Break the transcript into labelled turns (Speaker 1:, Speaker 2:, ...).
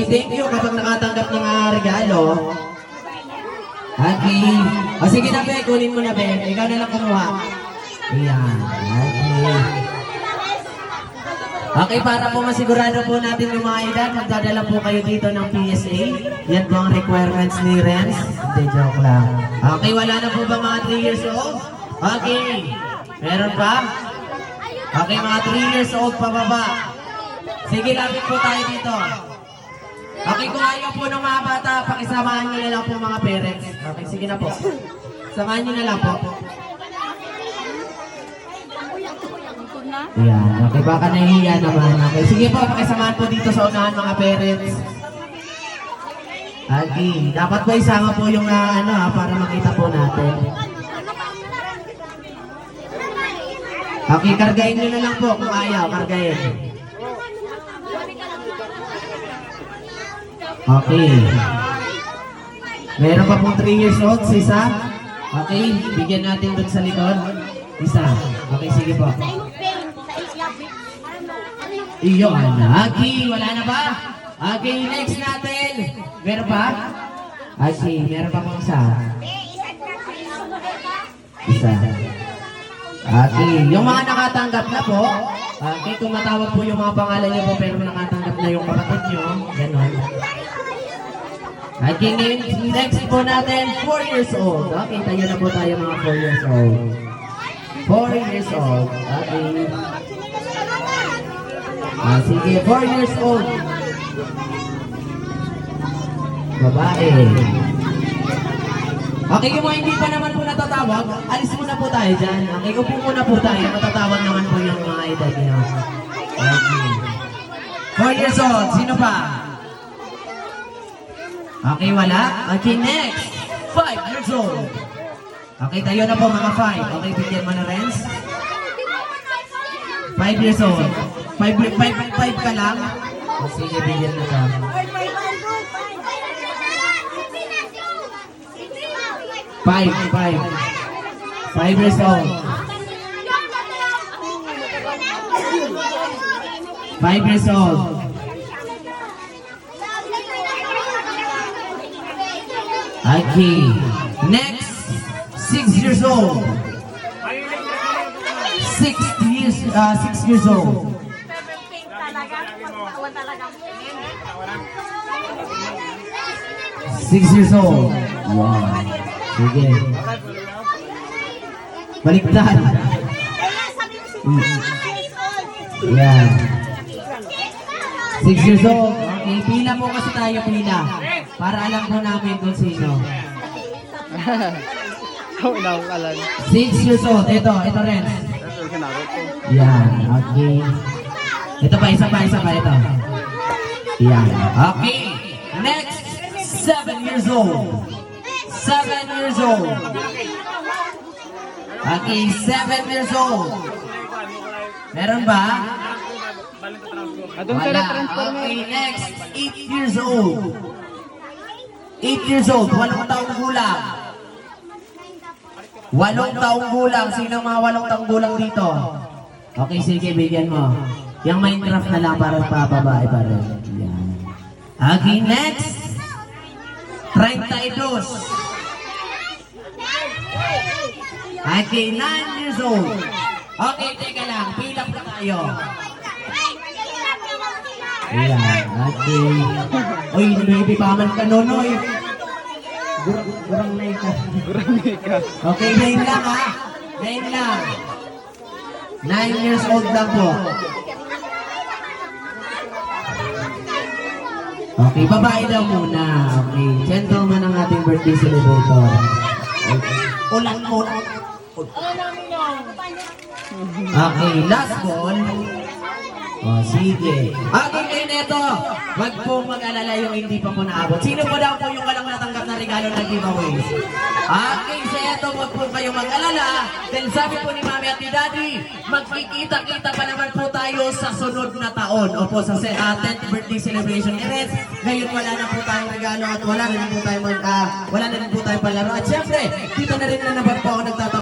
Speaker 1: thank you kapag nakatanggap ng regalo. Okay. O sige na, Be. Kunin mo na, Be. Ikaw na lang kumuha. Ayan. Okay. Okay, para po masigurado po natin yung mga edad, magdadala po kayo dito ng PSA. Yan po ang requirements ni Renz. Hindi, joke lang. Okay, wala na po ba mga 3 years old? Okay. Meron pa? Okay, mga 3 years old pababa. Sige, lapit po tayo dito. Okay, kung ayaw po ng mga bata, pakisamahan nyo na lang po mga parents. Okay, sige na po. Samahan nyo na lang po. Ayan, okay, baka nahihiya naman. Okay, sige po, pakisamahan po dito sa unahan mga parents. Okay, dapat po isama po yung para makita po natin. Okay, kargahin nyo na lang po kung ayaw, kargahin. Okay. Meron pa pong 3 years old, isa. Okay, bigyan natin dun sa likod. Isa. Okay, sige po. Iyo, okay, wala na ba? Okay, next natin. Meron pa? Okay, meron pa pong isa. Isa. Okay, yung mga nakatanggap na po, okay, kung matawag po yung mga pangalan niyo po pero nakatanggap na yung kapatid niyo, gano'n. Okay, next po natin, 4 years old. Okay, tayo na po tayo mga 4 years old. 4 years old. Okay. Sige, 4 years old. Babae. Okay, kung hindi pa naman po natatawag, alis muna po tayo dyan. Okay, kung muna po tayo, matatawag naman po yung mga edad niyo. Okay. 4 years old, sino pa? Okay, wala? Okay, next. 5 years old. Okay, tayo na po mga 5. Okay, bigyan mo na Renz. 5 years old. 5 ka lang? O sige, bigyan na ka. 5 years old. 5 years old. Okay. Next, 6 years old. 6 years old. 6 years old. Wow. Sige. Baliktad. Yan. 6 years old. Okay, pila po kasi tayo, pila. Para alam po namin kung sino. 6 years old. Ito rin. Yan. Okay. Ito pa, isa pa. Ito. Yan. Okay. Next, 7 years old. 7 years old. Okay, 7 years old. Meron ba? Wala. Okay, next, 8 years old. 8 years old, 8 taong gulang. 8 taong gulang. Sino mga 8 taong gulang dito? Okay, sige, bigyan mo. Yung Minecraft na lang para papabae pa rin. Yan. Okay, next. 32. Okay, 9 years old. Okay, teka lang. Pila po tayo. Ayan, okay. Uy, baby paman ka, Nonoy. Gurang na ka. Okay, 9 lang ha. 9 lang. 9 years old lang po. Okay, babae daw muna. Okay, gentleman ang ating birthday celebrator. Okay. Ulan mo. Okay, last ball. Oh, sige. Okay, kayo neto. Wag pong mag-alala yung hindi pa po naabot. Sino po daw po yung walang natanggap na regalo ng giveaways? Okay, sa eto, wag po kayo mag-alala. Dahil sabi po ni Mami at ni Daddy, magkikita-kita pa naman po tayo sa sunod na taon. Opo, sa 10th birthday celebration ni Renz. Ngayon wala na po tayong regalo at wala na rin po tayong palaro. At syempre, dito na rin na naman po ako nagtatapos.